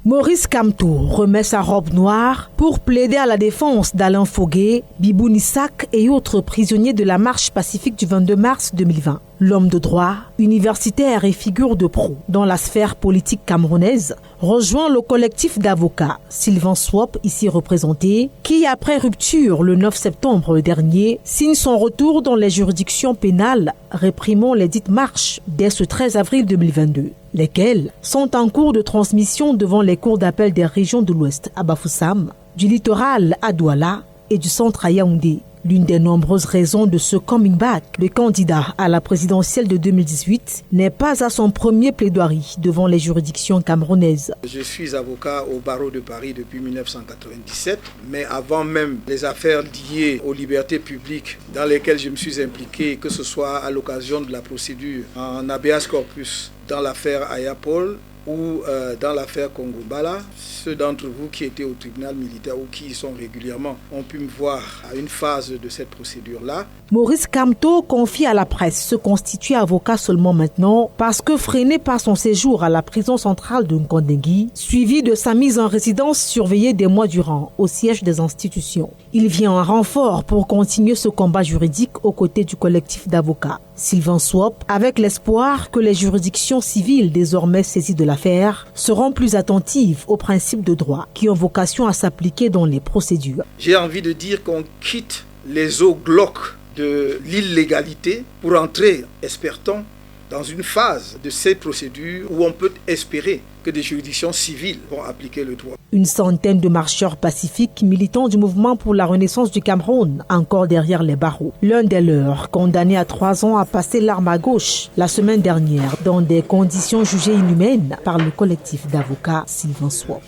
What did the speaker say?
Maurice Kamto remet sa robe noire pour plaider à la défense d'Alain Fogué, Bibou Nissak et autres prisonniers de la marche pacifique du 22 mars 2020. L'homme de droit, universitaire et figure de proue dans la sphère politique camerounaise, rejoint le collectif d'avocats Sylvain Swop, ici représenté, qui après rupture le 9 septembre dernier, signe son retour dans les juridictions pénales réprimant les dites marches dès ce 13 avril 2022. Lesquels sont en cours de transmission devant les cours d'appel des régions de l'Ouest à Bafoussam, du littoral à Douala et du centre à Yaoundé. L'une des nombreuses raisons de ce coming back, le candidat à la présidentielle de 2018 n'est pas à son premier plaidoirie devant les juridictions camerounaises. Je suis avocat au barreau de Paris depuis 1997, mais avant même les affaires liées aux libertés publiques dans lesquelles je me suis impliqué, que ce soit à l'occasion de la procédure en habeas corpus dans l'affaire Ayapol ou dans l'affaire Congo-Mbala, ceux d'entre vous qui étaient au tribunal militaire ou qui y sont régulièrement ont pu me voir à une phase de cette procédure-là. Maurice Kamto confie à la presse se constituer avocat seulement maintenant parce que freiné par son séjour à la prison centrale de Nkondengui, suivi de sa mise en résidence surveillée des mois durant au siège des institutions. Il vient en renfort pour continuer ce combat juridique aux côtés du collectif d'avocats Sylvain Swop, avec l'espoir que les juridictions civiles désormais saisies de l'affaire seront plus attentives aux principes de droit qui ont vocation à s'appliquer dans les procédures. J'ai envie de dire qu'on quitte les eaux glauques de l'illégalité pour entrer, espère-t-on, dans une phase de ces procédures où on peut espérer que des juridictions civiles vont appliquer le droit. Une centaine de marcheurs pacifiques militants du mouvement pour la renaissance du Cameroun, encore derrière les barreaux. L'un des leurs, condamné à 3 ans à passer l'arme à gauche la semaine dernière dans des conditions jugées inhumaines par le collectif d'avocats Sylvain Swop.